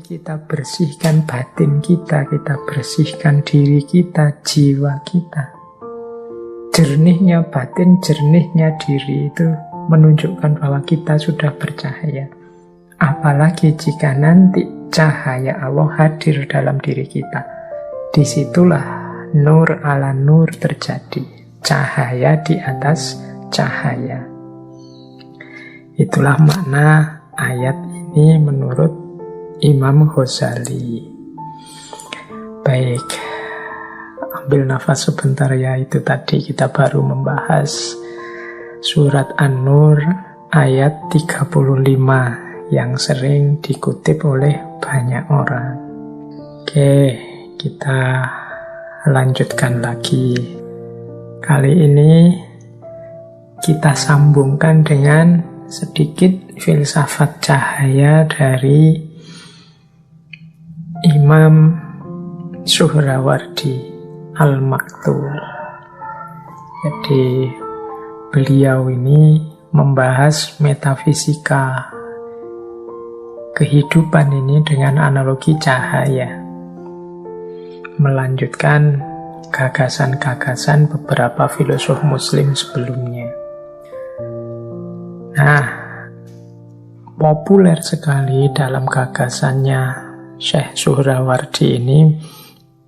Mari kita bersihkan batin kita bersihkan diri kita, jiwa kita. Jernihnya batin, jernihnya diri itu menunjukkan bahwa kita sudah bercahaya. Apalagi jika nanti cahaya Allah hadir dalam diri kita. Disitulah nur ala nur terjadi. Cahaya di atas cahaya. Itulah makna ayat ini menurut Imam Ghazali. Baik, ambil nafas sebentar ya. Itu tadi kita baru membahas surat An-Nur ayat 35 yang sering dikutip oleh banyak orang. Oke, kita lanjutkan lagi. Kali ini kita sambungkan dengan sedikit filsafat cahaya dari Imam Suhrawardi Al-Maktul. Jadi beliau ini membahas metafisika kehidupan ini dengan analogi cahaya, melanjutkan gagasan-gagasan beberapa filosof muslim sebelumnya. Nah, populer sekali dalam gagasannya Syekh Suhrawardi ini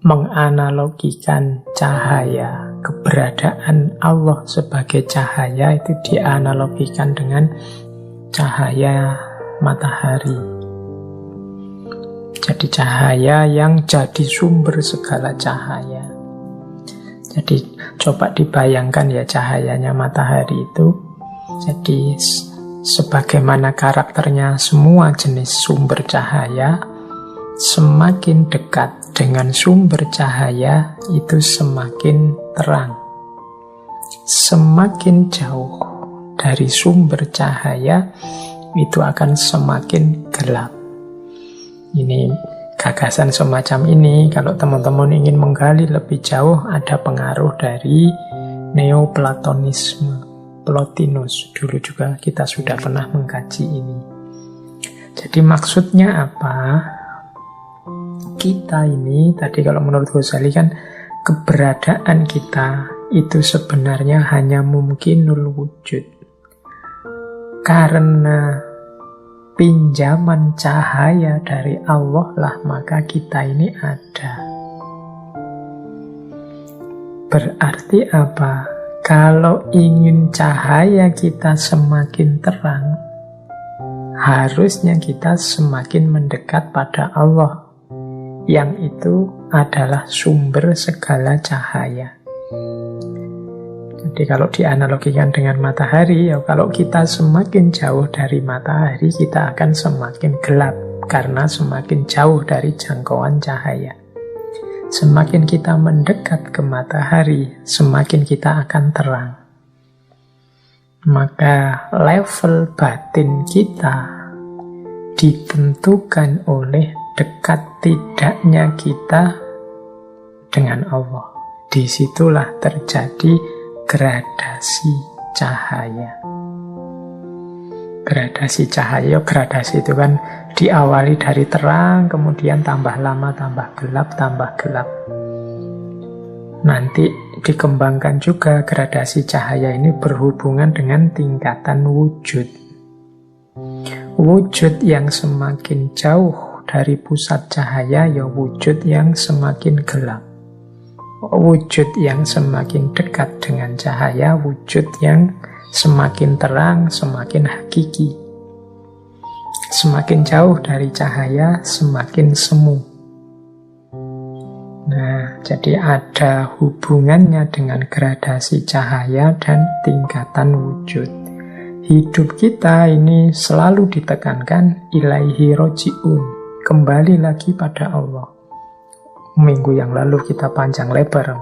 menganalogikan cahaya, keberadaan Allah sebagai cahaya itu dianalogikan dengan cahaya matahari. Jadi cahaya yang jadi sumber segala cahaya. Jadi coba dibayangkan ya cahayanya matahari itu. Jadi sebagaimana karakternya semua jenis sumber cahaya, semakin dekat dengan sumber cahaya itu semakin terang. Semakin jauh dari sumber cahaya itu akan semakin gelap. Ini gagasan semacam ini kalau teman-teman ingin menggali lebih jauh ada pengaruh dari Neoplatonisme, Plotinus. Dulu juga kita sudah pernah mengkaji ini. Jadi maksudnya apa? Kita ini, tadi kalau menurut Ghazali kan, keberadaan kita itu sebenarnya hanya mungkinul wujud. Karena pinjaman cahaya dari Allah lah maka kita ini ada. Berarti apa? Kalau ingin cahaya kita semakin terang, harusnya kita semakin mendekat pada Allah, yang itu adalah sumber segala cahaya. Jadi kalau dianalogikan dengan matahari, ya kalau kita semakin jauh dari matahari, kita akan semakin gelap, karena semakin jauh dari jangkauan cahaya. Semakin kita mendekat ke matahari, semakin kita akan terang. Maka level batin kita ditentukan oleh dekat tidaknya kita dengan Allah. Disitulah terjadi gradasi cahaya. Gradasi cahaya, gradasi itu kan diawali dari terang, kemudian tambah lama, tambah gelap, tambah gelap. Nanti dikembangkan juga gradasi cahaya ini berhubungan dengan tingkatan wujud. Wujud yang semakin jauh dari pusat cahaya, ya wujud yang semakin gelap. Wujud yang semakin dekat dengan cahaya, wujud yang semakin terang, semakin hakiki. Semakin jauh dari cahaya, semakin semu. Nah, jadi ada hubungannya dengan gradasi cahaya dan tingkatan wujud. Hidup kita ini selalu ditekankan ilaihi roji'un, kembali lagi pada Allah. Minggu yang lalu kita panjang lebar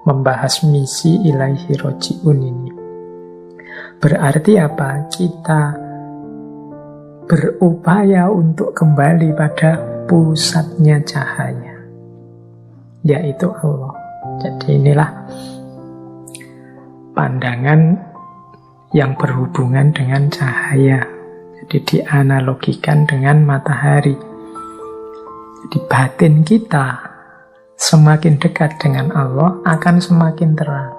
membahas misi ilaihi roji'un ini. Berarti apa? Kita berupaya untuk kembali pada pusatnya cahaya, yaitu Allah. Jadi inilah pandangan yang berhubungan dengan cahaya. Jadi dianalogikan dengan matahari. Jadi batin kita semakin dekat dengan Allah akan semakin terang.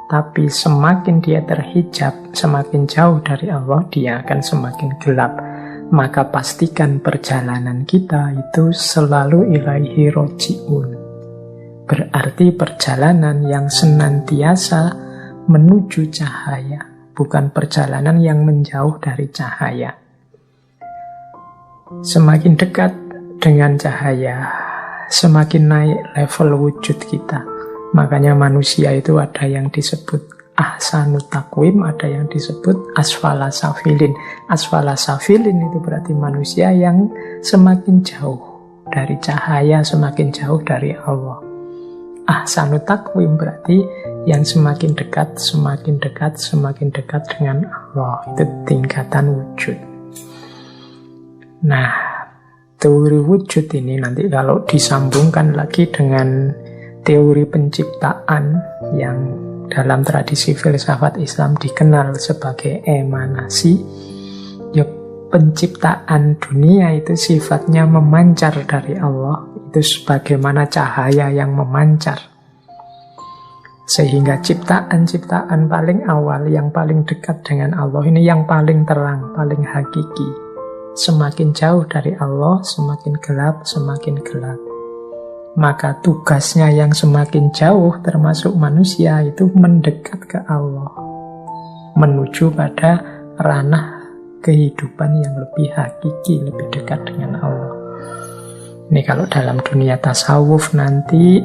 Tapi semakin dia terhijab, semakin jauh dari Allah, dia akan semakin gelap. Maka pastikan perjalanan kita itu selalu ilaihi roji'un. Berarti perjalanan yang senantiasa menuju cahaya, bukan perjalanan yang menjauh dari cahaya. Semakin dekat dengan cahaya, semakin naik level wujud kita. Makanya manusia itu ada yang disebut ahsanut takwim, ada yang disebut asfala safilin. Asfala safilin itu berarti manusia yang semakin jauh dari cahaya, semakin jauh dari Allah. Ahsanut takwim berarti yang semakin dekat, semakin dekat, semakin dekat dengan Allah. Itu tingkatan wujud. Nah, teori wujud ini nanti kalau disambungkan lagi dengan teori penciptaan yang dalam tradisi filsafat Islam dikenal sebagai emanasi, ya penciptaan dunia itu sifatnya memancar dari Allah, itu sebagaimana cahaya yang memancar. Sehingga ciptaan-ciptaan paling awal, yang paling dekat dengan Allah ini yang paling terang, paling hakiki. Semakin jauh dari Allah, semakin gelap, semakin gelap. Maka tugasnya yang semakin jauh termasuk manusia itu mendekat ke Allah, menuju pada ranah kehidupan yang lebih hakiki, lebih dekat dengan Allah. Ini kalau dalam dunia tasawuf nanti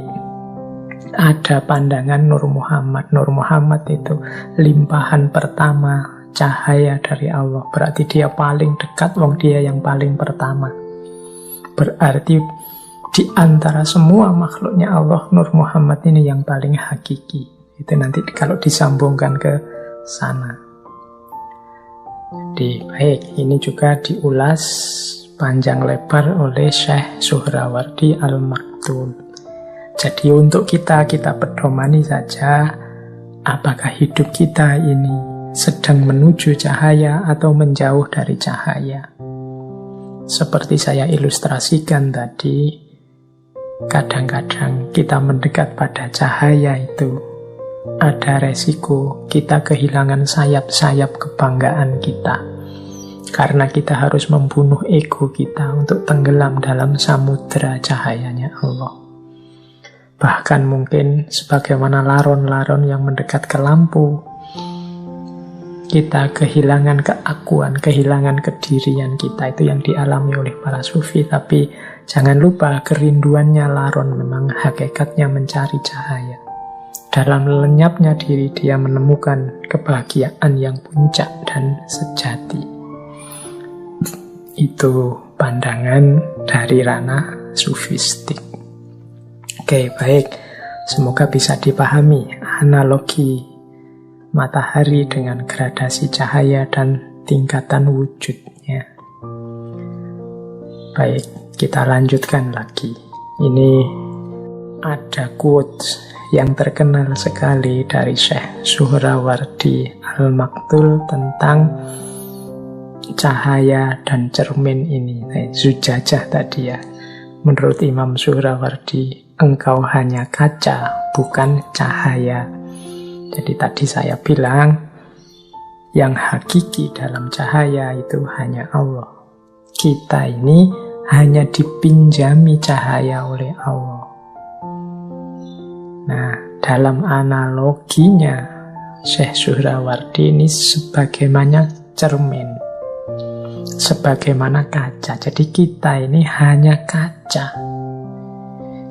ada pandangan Nur Muhammad. Nur Muhammad itu limpahan pertama cahaya dari Allah. Berarti dia paling dekat, wong dia yang paling pertama. Berarti di antara semua makhluknya Allah, Nur Muhammad ini yang paling hakiki. Itu nanti kalau disambungkan ke sana. Jadi baik, ini juga diulas panjang lebar oleh Syekh Suhrawardi Al-Maktul. Jadi untuk kita pedomani saja, apakah hidup kita ini sedang menuju cahaya atau menjauh dari cahaya. Seperti saya ilustrasikan tadi, kadang-kadang kita mendekat pada cahaya itu ada resiko kita kehilangan sayap-sayap kebanggaan kita. Karena kita harus membunuh ego kita untuk tenggelam dalam samudera cahayanya Allah. Bahkan mungkin sebagaimana laron-laron yang mendekat ke lampu, kita kehilangan keakuan, kehilangan kedirian kita. Itu yang dialami oleh para sufi. Tapi jangan lupa kerinduannya laron memang hakikatnya mencari cahaya. Dalam lenyapnya diri dia menemukan kebahagiaan yang puncak dan sejati. Itu pandangan dari ranah sufistik. Oke, baik. Semoga bisa dipahami analogi matahari dengan gradasi cahaya dan tingkatan wujudnya. Baik, kita lanjutkan lagi. Ini ada quotes yang terkenal sekali dari Syekh Suhrawardi Al-Maktul tentang cahaya dan cermin ini. Zujajah tadi ya. Menurut Imam Suhrawardi, engkau hanya kaca, bukan cahaya. Jadi tadi saya bilang, yang hakiki dalam cahaya itu hanya Allah. Kita ini hanya dipinjami cahaya oleh Allah. Nah, dalam analoginya, Syekh Suhrawardi ini sebagaimana cermin, sebagaimana kaca. Jadi kita ini hanya kaca.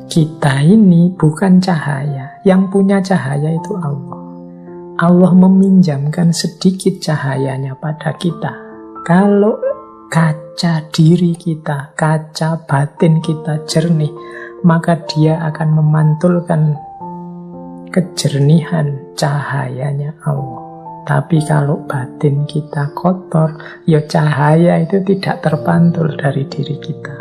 Kita ini bukan cahaya. Yang punya cahaya itu Allah. Allah meminjamkan sedikit cahayanya pada kita. Kalau kaca diri kita, kaca batin kita jernih, maka dia akan memantulkan kejernihan cahayanya Allah. Tapi kalau batin kita kotor, ya cahaya itu tidak terpantul dari diri kita.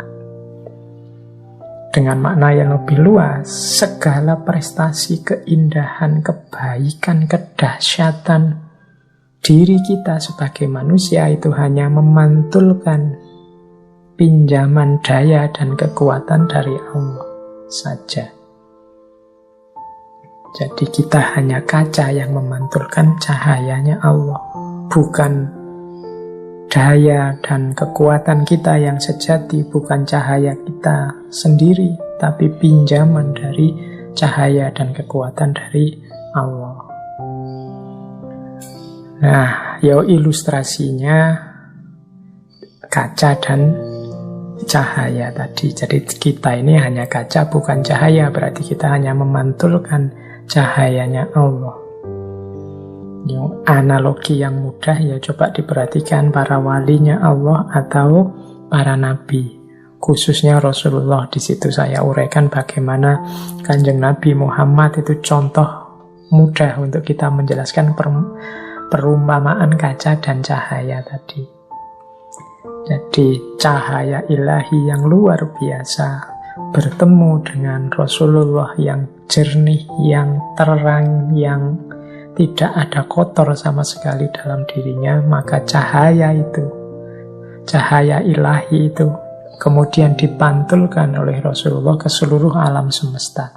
Dengan makna yang lebih luas, segala prestasi, keindahan, kebaikan, kedahsyatan diri kita sebagai manusia itu hanya memantulkan pinjaman daya dan kekuatan dari Allah saja. Jadi kita hanya kaca yang memantulkan cahayanya Allah, bukan daya dan kekuatan kita yang sejati, bukan cahaya kita sendiri, tapi pinjaman dari cahaya dan kekuatan dari Allah. Nah, ilustrasinya kaca dan cahaya tadi. Jadi kita ini hanya kaca, bukan cahaya. Berarti kita hanya memantulkan cahayanya Allah. Yang analogi yang mudah coba diperhatikan para walinya Allah atau para nabi, khususnya Rasulullah. Di situ saya uraikan bagaimana Kanjeng Nabi Muhammad itu contoh mudah untuk kita menjelaskan perumpamaan kaca dan cahaya tadi. Jadi cahaya ilahi yang luar biasa bertemu dengan Rasulullah yang jernih, yang terang, yang tidak ada kotor sama sekali dalam dirinya, maka cahaya itu, cahaya ilahi itu kemudian dipantulkan oleh Rasulullah ke seluruh alam semesta.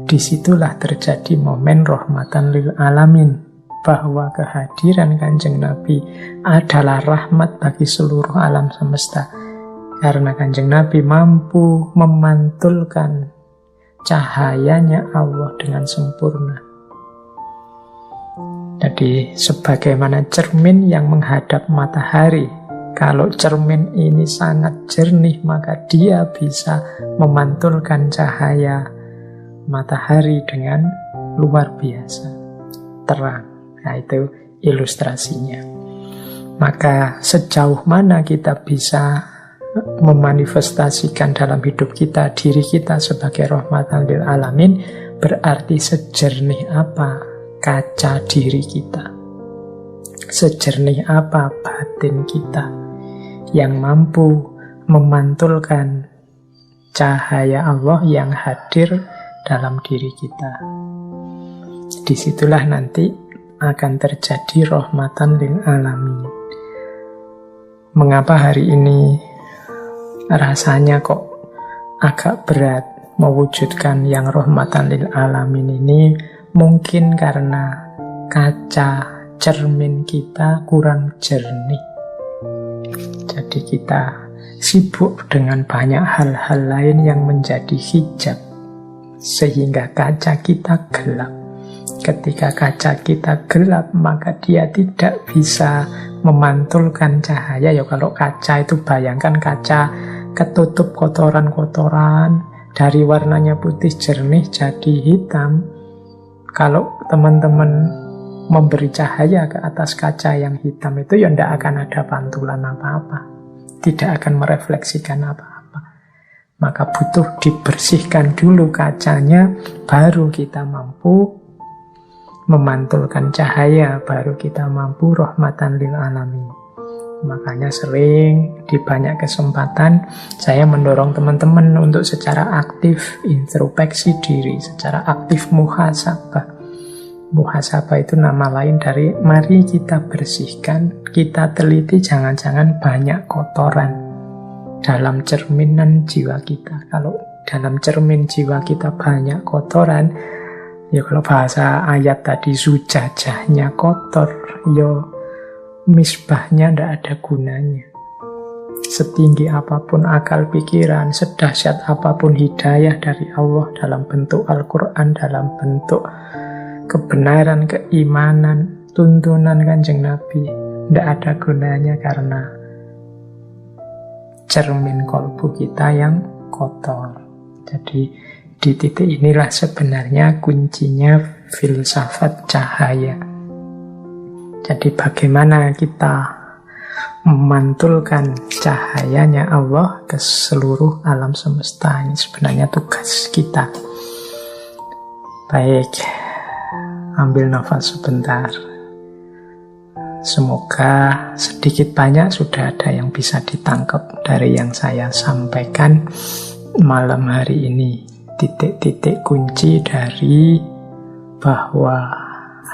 Disitulah terjadi momen rahmatan lil alamin, bahwa kehadiran Kanjeng Nabi adalah rahmat bagi seluruh alam semesta. Karena Kanjeng Nabi mampu memantulkan cahayanya Allah dengan sempurna. Jadi sebagaimana cermin yang menghadap matahari, kalau cermin ini sangat jernih, maka dia bisa memantulkan cahaya matahari dengan luar biasa terang. Nah, itu ilustrasinya. Maka sejauh mana kita bisa memanifestasikan dalam hidup kita diri kita sebagai rahmatan lil alamin, berarti sejernih apa kaca diri kita, sejernih apa batin kita yang mampu memantulkan cahaya Allah yang hadir dalam diri kita. Disitulah nanti akan terjadi rahmatan lil alamin. Mengapa hari ini rasanya kok agak berat mewujudkan yang rahmatan lil alamin ini? Mungkin karena kaca cermin kita kurang jernih. Jadi kita sibuk dengan banyak hal-hal lain yang menjadi hijab, sehingga kaca kita gelap. Ketika kaca kita gelap, maka dia tidak bisa memantulkan cahaya. Kalau kaca itu, bayangkan kaca ketutup kotoran-kotoran, dari warnanya putih jernih jadi hitam. Kalau teman-teman memberi cahaya ke atas kaca yang hitam itu, tidak akan ada pantulan apa-apa, tidak akan merefleksikan apa-apa. Maka butuh dibersihkan dulu kacanya, baru kita mampu memantulkan cahaya, baru kita mampu rahmatan lil alamin. Makanya sering di banyak kesempatan saya mendorong teman-teman untuk secara aktif introspeksi diri, secara aktif muhasabah. Muhasabah itu nama lain dari mari kita bersihkan, kita teliti jangan-jangan banyak kotoran dalam cerminan jiwa kita. Kalau dalam cermin jiwa kita banyak kotoran, kalau bahasa ayat tadi zujajahnya kotor, misbahnya tidak ada gunanya. Setinggi apapun akal pikiran, sedahsyat apapun hidayah dari Allah dalam bentuk Al-Quran, dalam bentuk kebenaran, keimanan, tuntunan Kanjeng Nabi, tidak ada gunanya karena cermin kolbu kita yang kotor. Jadi di titik inilah sebenarnya kuncinya filsafat cahaya. Jadi bagaimana kita memantulkan cahayanya Allah ke seluruh alam semesta, ini sebenarnya tugas kita. Baik, ambil nafas sebentar. Semoga sedikit banyak sudah ada yang bisa ditangkap dari yang saya sampaikan malam hari ini. Titik-titik kunci dari bahwa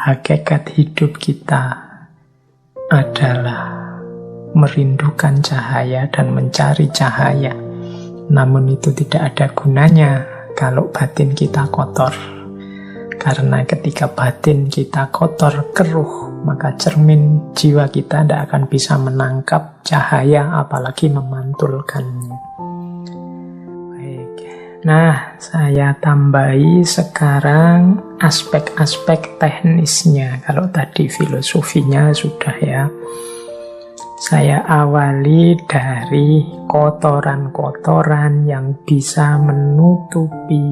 hakikat hidup kita adalah merindukan cahaya dan mencari cahaya. Namun itu tidak ada gunanya kalau batin kita kotor. Karena ketika batin kita kotor, keruh, maka cermin jiwa kita tidak akan bisa menangkap cahaya, apalagi memantulkannya. Baik. Nah, saya tambahi sekarang aspek-aspek teknisnya. Kalau tadi filosofinya sudah ya. Saya awali dari kotoran-kotoran yang bisa menutupi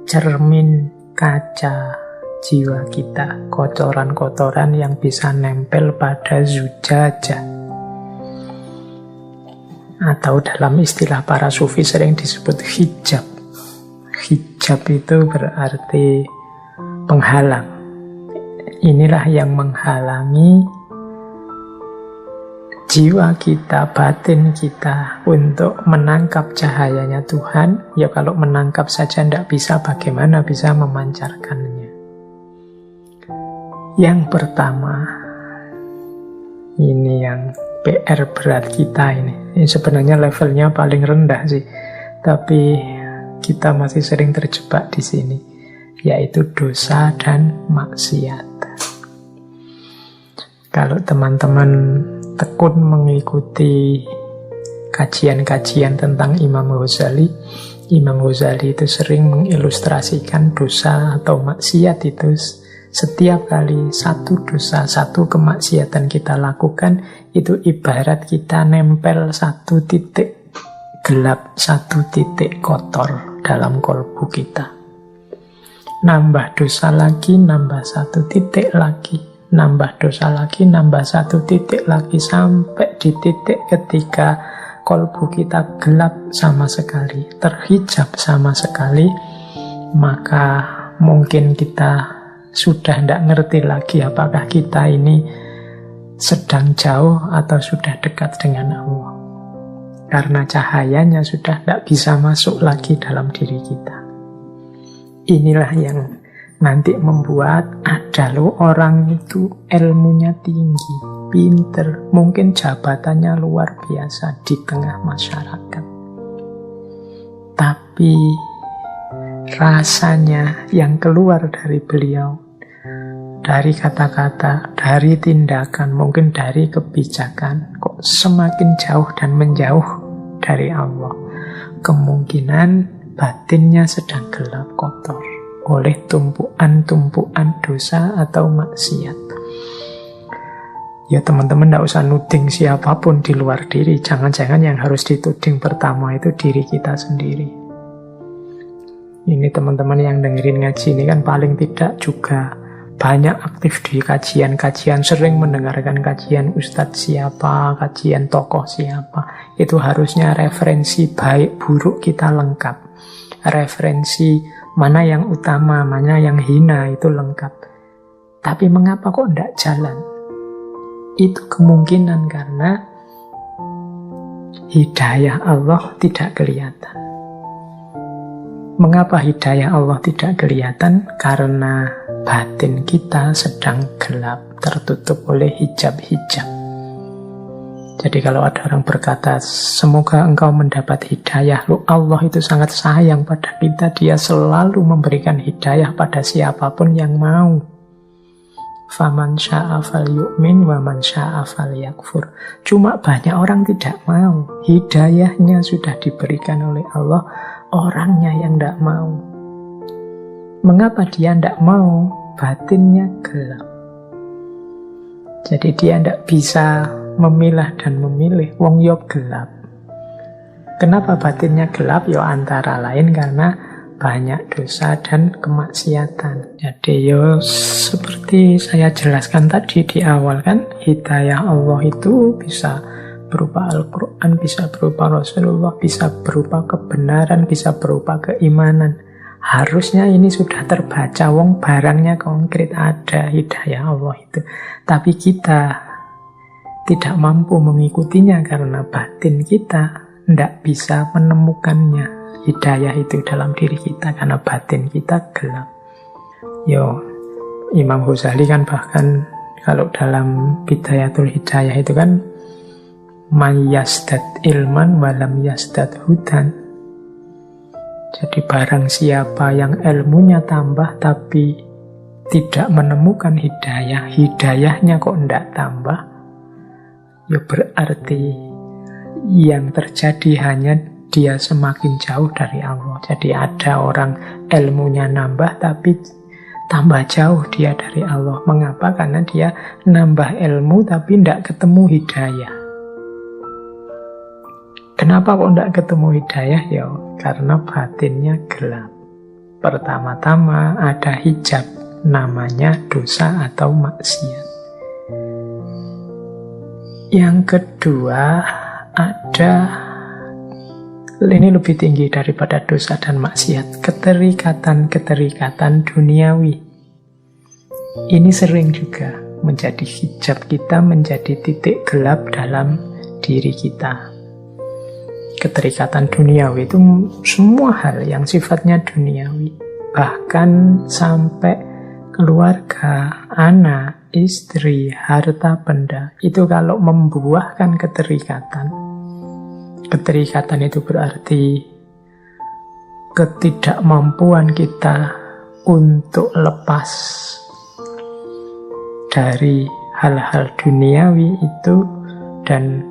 cermin kaca jiwa kita. Kotoran-kotoran yang bisa nempel pada zujajah. Atau dalam istilah para sufi sering disebut hijab. Hijab itu berarti penghalang. Inilah yang menghalangi jiwa kita, batin kita untuk menangkap cahayanya Tuhan. Ya kalau menangkap saja tidak bisa, bagaimana bisa memancarkannya? Yang pertama, ini yang PR berat kita ini. Ini sebenarnya levelnya paling rendah sih, tapi kita masih sering terjebak di sini, yaitu dosa dan maksiat. Kalau teman-teman tekun mengikuti kajian-kajian tentang Imam Ghazali, Imam Ghazali itu sering mengilustrasikan dosa atau maksiat itu setiap kali satu dosa, satu kemaksiatan kita lakukan, itu ibarat kita nempel satu titik gelap, satu titik kotor dalam kolbu kita. Nambah dosa lagi, nambah satu titik lagi, nambah dosa lagi, nambah satu titik lagi, sampai di titik ketika kolbu kita gelap sama sekali, terhijab sama sekali, maka mungkin kita sudah tidak ngerti lagi apakah kita ini sedang jauh atau sudah dekat dengan Allah. Karena cahayanya sudah tidak bisa masuk lagi dalam diri kita. Inilah yang nanti membuat ada loh orang itu ilmunya tinggi, pinter, mungkin jabatannya luar biasa di tengah masyarakat. Tapi rasanya yang keluar dari beliau, dari kata-kata, dari tindakan, mungkin dari kebijakan, kok semakin jauh dan menjauh dari Allah. Kemungkinan batinnya sedang gelap, kotor oleh tumpuan-tumpuan dosa atau maksiat. Ya teman-teman tidak usah nuding siapapun di luar diri. Jangan-jangan yang harus dituding pertama itu diri kita sendiri. Ini teman-teman yang dengerin ngaji ini kan paling tidak juga banyak aktif di kajian-kajian, sering mendengarkan kajian ustadz siapa, kajian tokoh siapa. Itu harusnya referensi baik buruk kita lengkap. Referensi mana yang utama, mana yang hina itu lengkap. Tapi mengapa kok tidak jalan? Itu kemungkinan karena hidayah Allah tidak kelihatan. Mengapa hidayah Allah tidak kelihatan? Karena batin kita sedang gelap, tertutup oleh hijab-hijab. Jadi kalau ada orang berkata, semoga engkau mendapat hidayah, loh Allah itu sangat sayang pada kita, dia selalu memberikan hidayah pada siapapun yang mau. Faman sya'a falyu'min wa man sya'a falyakfur. Cuma banyak orang tidak mau. Hidayahnya sudah diberikan oleh Allah, orangnya yang tidak mau. Mengapa dia tidak mau? Batinnya gelap. Jadi dia tidak bisa memilah dan memilih. Wong yo gelap. Kenapa batinnya gelap? Yo antara lain karena banyak dosa dan kemaksiatan. Jadi yo seperti saya jelaskan tadi di awal kan, hidayah Allah itu bisa berupa Al-Quran, bisa berupa Rasulullah, bisa berupa kebenaran, bisa berupa keimanan. Harusnya ini sudah terbaca, wong barangnya konkret, ada hidayah Allah itu. Tapi kita tidak mampu mengikutinya karena batin kita tidak bisa menemukannya, hidayah itu dalam diri kita, karena batin kita gelap. Yo, Imam Ghazali kan bahkan kalau dalam Bidayatul Hidayah itu kan may yazdad ilman walam yazdad hudan. Jadi barang siapa yang ilmunya tambah tapi tidak menemukan hidayah, hidayahnya kok tidak tambah, ya berarti yang terjadi hanya dia semakin jauh dari Allah. Jadi ada orang ilmunya nambah tapi tambah jauh dia dari Allah. Mengapa? Karena dia nambah ilmu tapi tidak ketemu hidayah. Kenapa kok tidak ketemu hidayah? Ya karena batinnya gelap. Pertama-tama ada hijab, namanya dosa atau maksiat. Yang kedua ada, ini lebih tinggi daripada dosa dan maksiat, keterikatan-keterikatan duniawi. Ini sering juga menjadi hijab kita, menjadi titik gelap dalam diri kita. Keterikatan duniawi itu semua hal yang sifatnya duniawi, bahkan sampai keluarga, anak, istri, harta benda. Itu kalau membuahkan keterikatan. Keterikatan itu berarti ketidakmampuan kita untuk lepas dari hal-hal duniawi itu dan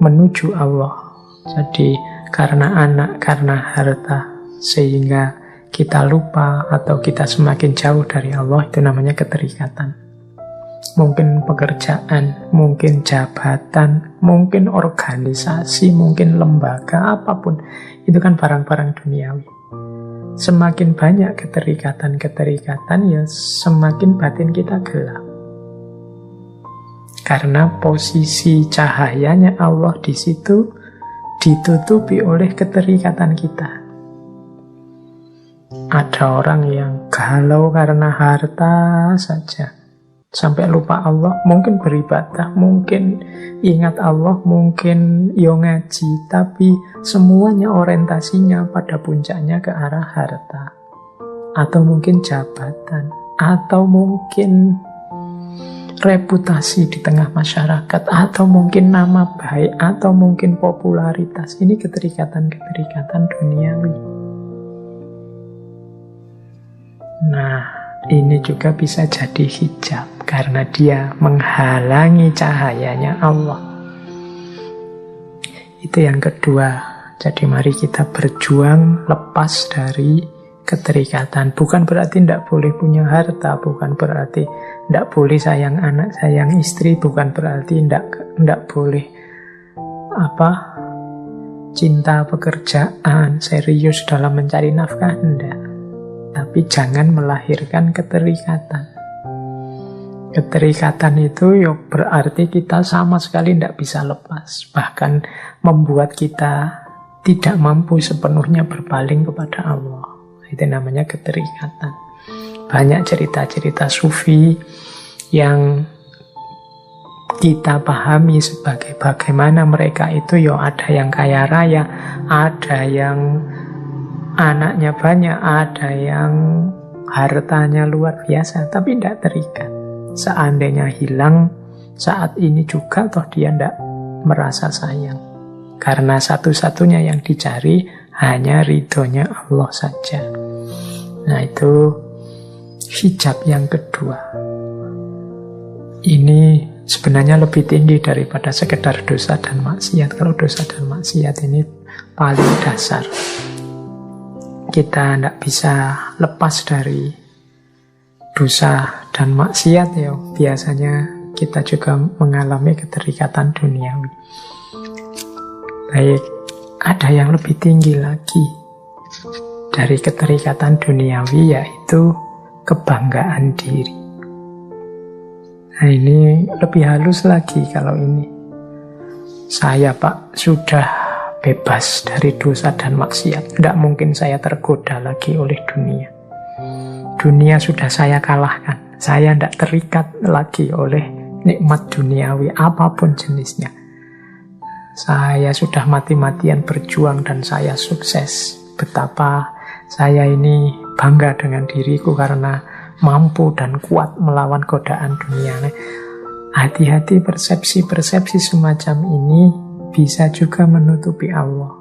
menuju Allah. Jadi karena anak, karena harta, sehingga kita lupa atau kita semakin jauh dari Allah, itu namanya keterikatan. Mungkin pekerjaan, mungkin jabatan, mungkin organisasi, mungkin lembaga, apapun. Itu kan barang-barang duniawi. Semakin banyak keterikatan-keterikatan, ya semakin batin kita gelap. Karena posisi cahayanya Allah di situ ditutupi oleh keterikatan kita. Ada orang yang galau karena harta saja, sampai lupa Allah, mungkin beribadah, mungkin ingat Allah, mungkin ngaji, tapi semuanya orientasinya pada puncaknya ke arah harta. Atau mungkin jabatan, atau mungkin reputasi di tengah masyarakat, atau mungkin nama baik, atau mungkin popularitas. Ini keterikatan-keterikatan duniawi. Nah, ini juga bisa jadi hijab karena dia menghalangi cahayanya Allah. Itu yang kedua. Jadi mari kita berjuang lepas dari keterikatan. Bukan berarti tidak boleh punya harta, bukan berarti tidak boleh sayang anak, sayang istri, bukan berarti tidak boleh cinta pekerjaan, serius dalam mencari nafkah, tidak. Tapi jangan melahirkan keterikatan. Keterikatan itu berarti kita sama sekali tidak bisa lepas, bahkan membuat kita tidak mampu sepenuhnya berpaling kepada Allah. Itu namanya keterikatan. Banyak cerita-cerita sufi yang kita pahami sebagai bagaimana mereka itu ada yang kaya raya, ada yang anaknya banyak, ada yang hartanya luar biasa, tapi tidak terikat. Seandainya hilang saat ini juga, toh dia tidak merasa sayang. Karena satu-satunya yang dicari hanya ridhonya Allah saja. Nah, itu hijab yang kedua. Ini sebenarnya lebih tinggi daripada sekedar dosa dan maksiat. Kalau dosa dan maksiat ini paling dasar. Kita tidak bisa lepas dari dosa dan maksiat. Biasanya kita juga mengalami keterikatan duniawi. Baik, ada yang lebih tinggi lagi dari keterikatan duniawi, yaitu kebanggaan diri. Nah, ini lebih halus lagi kalau ini. Saya sudah bebas dari dosa dan maksiat. Tidak mungkin saya tergoda lagi oleh dunia. Dunia sudah saya kalahkan. Saya tidak terikat lagi oleh nikmat duniawi apapun jenisnya. Saya sudah mati-matian berjuang dan saya sukses. Betapa saya ini bangga dengan diriku karena mampu dan kuat melawan godaan dunia. Hati-hati, persepsi-persepsi semacam ini bisa juga menutupi Allah.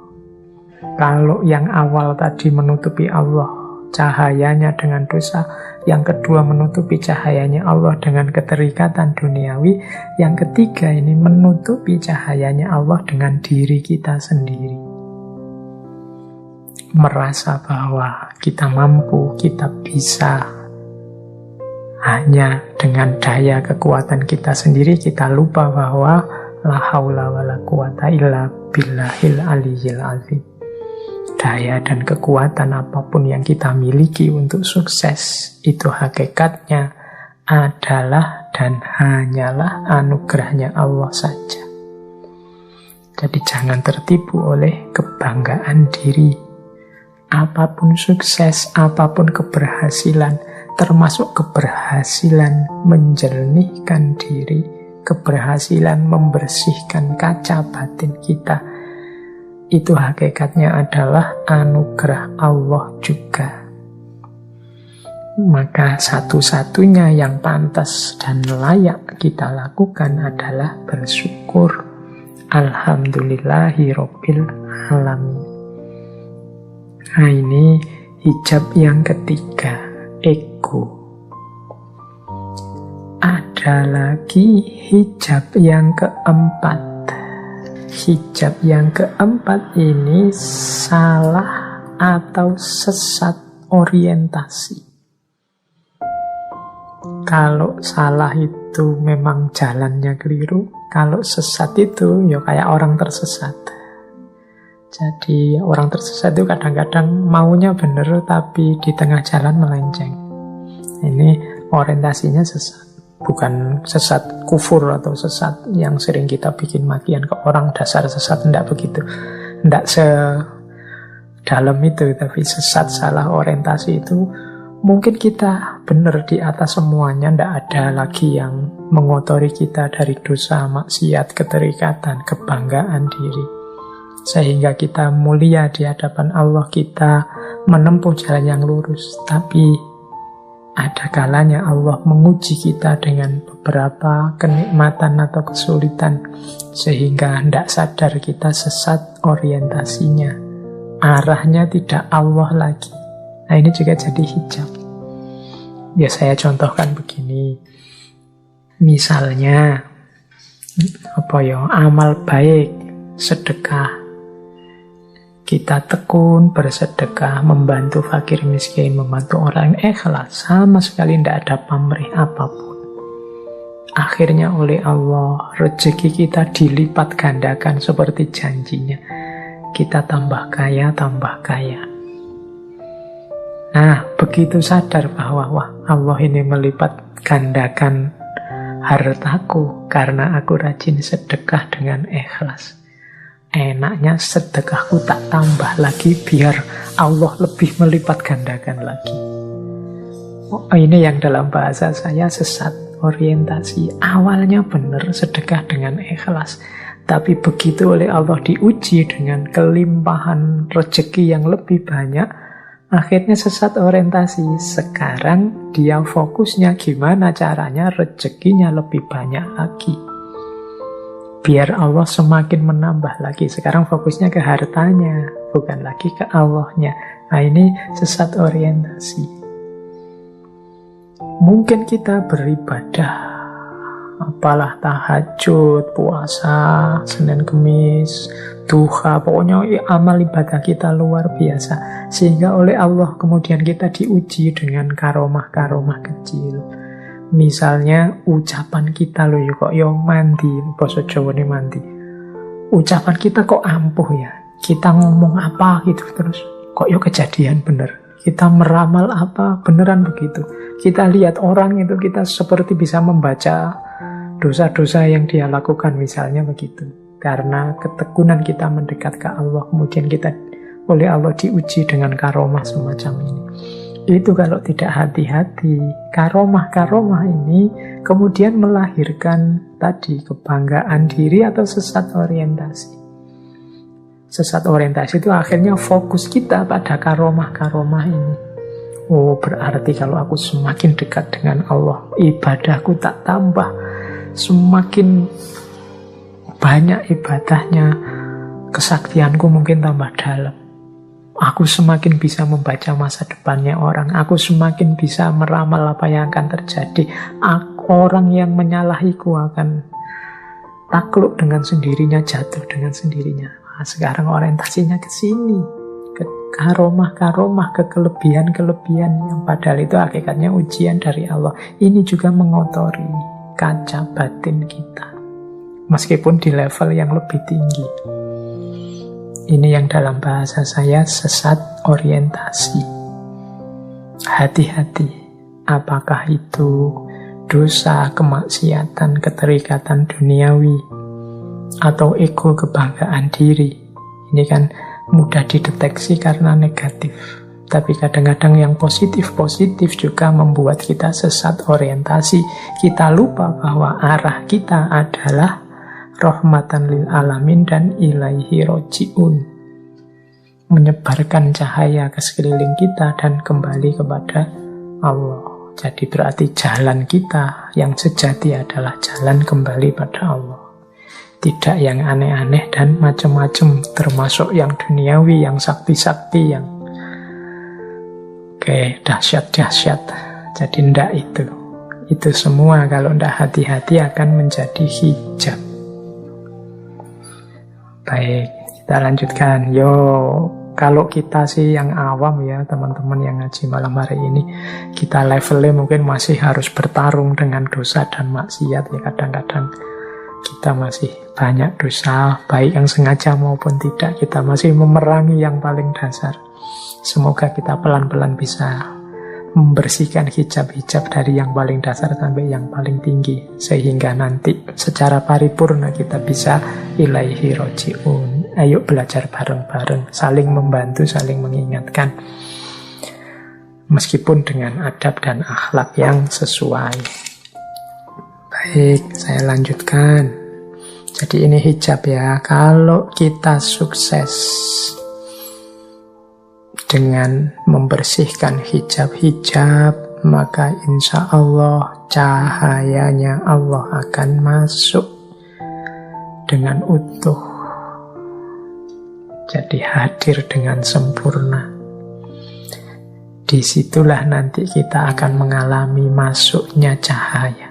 Kalau yang awal tadi menutupi Allah, cahayanya dengan dosa, yang kedua menutupi cahayanya Allah dengan keterikatan duniawi, yang ketiga ini menutupi cahayanya Allah dengan diri kita sendiri. Merasa bahwa kita mampu, kita bisa. Hanya dengan daya kekuatan kita sendiri, kita lupa bahwa la haula wa la quwata illa billahil aliyyil azim. Daya dan kekuatan apapun yang kita miliki untuk sukses, itu hakikatnya adalah dan hanyalah anugerahnya Allah saja. Jadi jangan tertipu oleh kebanggaan diri. Apapun sukses, apapun keberhasilan, termasuk keberhasilan menjernihkan diri, keberhasilan membersihkan kaca batin kita, itu hakikatnya adalah anugerah Allah juga. Maka satu-satunya yang pantas dan layak kita lakukan adalah bersyukur. Alhamdulillahi Rabbil Alamin. Nah, ini hijab yang ketiga, ego. Ada lagi hijab yang keempat. Hijab yang keempat ini salah atau sesat orientasi. Kalau salah itu memang jalannya keliru, kalau sesat itu ya kayak orang tersesat. Jadi orang tersesat itu kadang-kadang maunya benar tapi di tengah jalan melenceng. Ini orientasinya sesat. Bukan sesat kufur atau sesat yang sering kita bikin makian ke orang, dasar sesat, tidak begitu. Tidak sedalam itu, tapi sesat salah orientasi itu mungkin kita benar di atas semuanya, tidak ada lagi yang mengotori kita dari dosa, maksiat, keterikatan, kebanggaan diri. Sehingga kita mulia di hadapan Allah, kita menempuh jalan yang lurus. Tapi ada kalanya Allah menguji kita dengan beberapa kenikmatan atau kesulitan, sehingga tidak sadar kita sesat orientasinya. Arahnya tidak Allah lagi. Nah, ini juga jadi hijab. Ya, saya contohkan begini. Misalnya, amal baik, sedekah. Kita tekun bersedekah, membantu fakir miskin, membantu orang yang ikhlas, sama sekali tidak ada pamrih apapun. Akhirnya oleh Allah, rezeki kita dilipat gandakan seperti janjinya. Kita tambah kaya, tambah kaya. Nah, begitu sadar bahwa Allah ini melipat gandakan hartaku karena aku rajin sedekah dengan ikhlas. Enaknya sedekahku tak tambah lagi biar Allah lebih melipat gandakan lagi. Ini yang dalam bahasa saya sesat orientasi. Awalnya benar sedekah dengan ikhlas, tapi begitu oleh Allah diuji dengan kelimpahan rezeki yang lebih banyak, akhirnya sesat orientasi. Sekarang dia fokusnya gimana caranya rezekinya lebih banyak lagi, biar Allah semakin menambah lagi. Sekarang fokusnya ke hartanya, bukan lagi ke Allahnya. Nah, ini sesat orientasi. Mungkin kita beribadah, apalah tahajud, puasa, Senin Kemis, duha, pokoknya amal ibadah kita luar biasa. Sehingga oleh Allah kemudian kita diuji dengan karomah-karomah kecil. Misalnya ucapan kita kok mandi, basa Jawa ini mandi. Ucapan kita kok ampuh ya. Kita ngomong apa gitu terus kok kejadian bener. Kita meramal apa beneran begitu. Kita lihat orang itu kita seperti bisa membaca dosa-dosa yang dia lakukan misalnya begitu. Karena ketekunan kita mendekat ke Allah, kemudian kita oleh Allah diuji dengan karomah semacam ini. Itu kalau tidak hati-hati, karomah-karomah ini kemudian melahirkan tadi kebanggaan diri atau sesat orientasi. Sesat orientasi itu akhirnya fokus kita pada karomah-karomah ini. Oh, berarti kalau aku semakin dekat dengan Allah, ibadahku tak tambah, semakin banyak ibadahnya, kesaktianku mungkin tambah dalam. Aku semakin bisa membaca masa depannya orang. Aku semakin bisa meramal apa yang akan terjadi. Orang yang menyalahiku akan takluk dengan sendirinya, jatuh dengan sendirinya. Nah, sekarang orientasinya ke sini, ke karomah-karomah, ke kelebihan-kelebihan yang padahal itu hakikatnya ujian dari Allah. Ini juga mengotori kaca batin kita, meskipun di level yang lebih tinggi. Ini yang dalam bahasa saya sesat orientasi. Hati-hati, apakah itu dosa, kemaksiatan, keterikatan duniawi, atau ego, kebanggaan diri. Ini kan mudah dideteksi karena negatif. Tapi kadang-kadang yang positif-positif juga membuat kita sesat orientasi. Kita lupa bahwa arah kita adalah rahmatan lil alamin dan ilaihi roji'un. Menyebarkan cahaya ke sekeliling kita dan kembali kepada Allah. Jadi berarti jalan kita yang sejati adalah jalan kembali pada Allah. Tidak yang aneh-aneh dan macam-macam, termasuk yang duniawi, yang sakti-sakti, yang dahsyat-dahsyat. Jadi ndak itu. Itu semua kalau ndak hati-hati akan menjadi hijab. Baik, kita lanjutkan. Kalau kita sih yang awam ya, teman-teman yang ngaji malam hari ini, kita levelnya mungkin masih harus bertarung dengan dosa dan maksiat ya. Kadang-kadang kita masih banyak dosa, baik yang sengaja maupun tidak. Kita masih memerangi yang paling dasar. Semoga kita pelan-pelan bisa membersihkan hijab-hijab dari yang paling dasar sampai yang paling tinggi, sehingga nanti secara paripurna kita bisa ilaihi roji'un. Ayo belajar bareng-bareng, saling membantu, saling mengingatkan, meskipun dengan adab dan akhlak yang sesuai. Baik, saya lanjutkan. Jadi ini hijab ya. Kalau kita sukses dengan membersihkan hijab-hijab, maka insya Allah cahayanya Allah akan masuk dengan utuh. Jadi hadir dengan sempurna. Disitulah nanti kita akan mengalami masuknya cahaya.